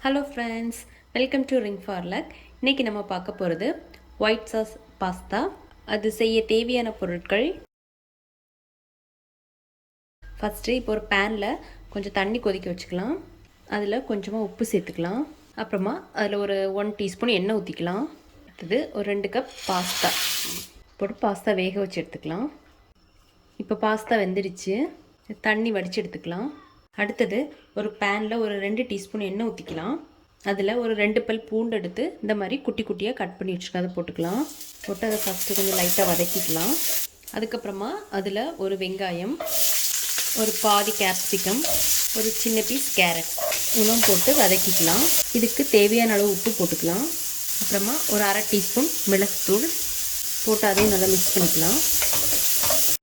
Hello friends, welcome to ring for luck. இன்றைக்கி நம்ம பார்க்க போகிறது ஒயிட் சாஸ் பாஸ்தா. அது செய்ய தேவையான பொருட்கள். ஃபஸ்ட்டு இப்போ ஒரு பேனில் கொஞ்சம் தண்ணி கொதிக்க வச்சுக்கலாம். அதில் கொஞ்சமாக உப்பு சேர்த்துக்கலாம். அப்புறமா அதில் ஒரு 1 டீஸ்பூன் எண்ணெய் ஊற்றிக்கலாம். அடுத்தது ஒரு 2 கப் பாஸ்தா போட்டு பாஸ்தா வேக வச்சு எடுத்துக்கலாம். இப்போ பாஸ்தா வெந்துடுச்சு, தண்ணி வடித்து எடுத்துக்கலாம். அடுத்தது ஒரு பேனில் ஒரு 2 டீஸ்பூன் எண்ணெய் ஊற்றிக்கலாம். அதில் ஒரு 2 பல் பூண்டு எடுத்து இந்த மாதிரி குட்டி குட்டியாக கட் பண்ணி வச்சுக்கலாம். அதை போட்டுக்கலாம். போட்டு அதை ஃபஸ்ட்டு கொஞ்சம் லைட்டாக வதக்கிக்கலாம். அதுக்கப்புறமா அதில் ஒரு வெங்காயம், ஒரு பாதி கேப்சிகம், ஒரு சின்ன பீஸ் கேரட் இவ்வளோ போட்டு வதக்கிக்கலாம். இதுக்கு தேவையான அளவு உப்பு போட்டுக்கலாம். அப்புறமா ஒரு 1/2 டீஸ்பூன் மிளகுத்தூள் போட்டு அதையும் நல்லா மிக்ஸ் பண்ணிக்கலாம்.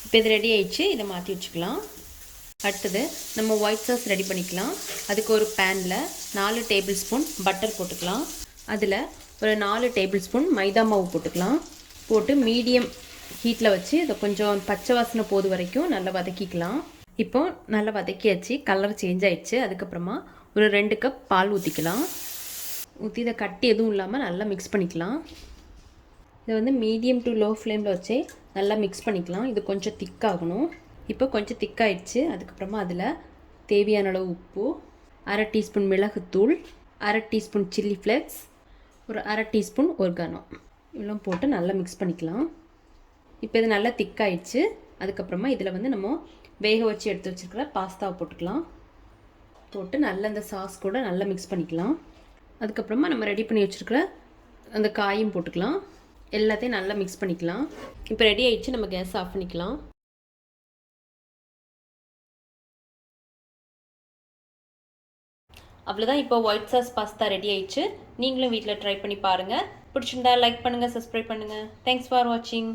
இப்போ இது ரெடி ஆயிடுச்சு, இதை மாற்றி வச்சுக்கலாம். அடுத்தது நம்ம ஒயிட் சாஸ் ரெடி பண்ணிக்கலாம். அதுக்கு ஒரு பேனில் 4 டேபிள் ஸ்பூன் பட்டர் போட்டுக்கலாம். அதில் ஒரு 4 டேபிள் ஸ்பூன் மைதா மாவு போட்டுக்கலாம். போட்டு மீடியம் ஹீட்டில் வச்சு இதை கொஞ்சம் பச்சை வாசனை போது வரைக்கும் நல்லா வதக்கிக்கலாம். இப்போ நல்லா வதக்கியாச்சு, கலர் சேஞ்ச் ஆயிடுச்சு. அதுக்கப்புறமா ஒரு 2 கப் பால் ஊற்றிக்கலாம். ஊற்றி இதை கட்டி எதுவும் இல்லாமல் நல்லா மிக்ஸ் பண்ணிக்கலாம். இதை வந்து மீடியம் டு லோ ஃப்ளேமில் வச்சு நல்லா மிக்ஸ் பண்ணிக்கலாம். இது கொஞ்சம் திக்காகணும். இப்போ கொஞ்சம் திக்காயிடுச்சு. அதுக்கப்புறமா அதில் தேவையான அளவு உப்பு, 1/2 டீஸ்பூன் மிளகுத்தூள், 1/2 டீஸ்பூன் சில்லி ஃப்ளேக்ஸ், ஒரு 1/2 டீஸ்பூன் ஒர்கானோ இவ்வளோ போட்டு நல்லா மிக்ஸ் பண்ணிக்கலாம். இப்போ இது நல்லா திக்காயிடுச்சு. அதுக்கப்புறமா இதில் வந்து நம்ம வேக வச்சு எடுத்து வச்சுருக்கிற பாஸ்தாவை போட்டுக்கலாம். போட்டு நல்லா இந்த சாஸ் கூட நல்லா மிக்ஸ் பண்ணிக்கலாம். அதுக்கப்புறமா நம்ம ரெடி பண்ணி வச்சுருக்கிற அந்த காயும் போட்டுக்கலாம். எல்லாத்தையும் நல்லா மிக்ஸ் பண்ணிக்கலாம். இப்போ ரெடி ஆயிடுச்சு, நம்ம கேஸ் ஆஃப் பண்ணிக்கலாம். அவ்வளோதான், இப்போ ஒயிட் சாஸ் பாஸ்தா ரெடி ஆயிடுச்சு. நீங்களும் வீட்டில் ட்ரை பண்ணி பாருங்கள். பிடிச்சிருந்தா லைக் பண்ணுங்கள், சப்ஸ்கிரைப் பண்ணுங்கள். தேங்க்ஸ் ஃபார் வாட்சிங்.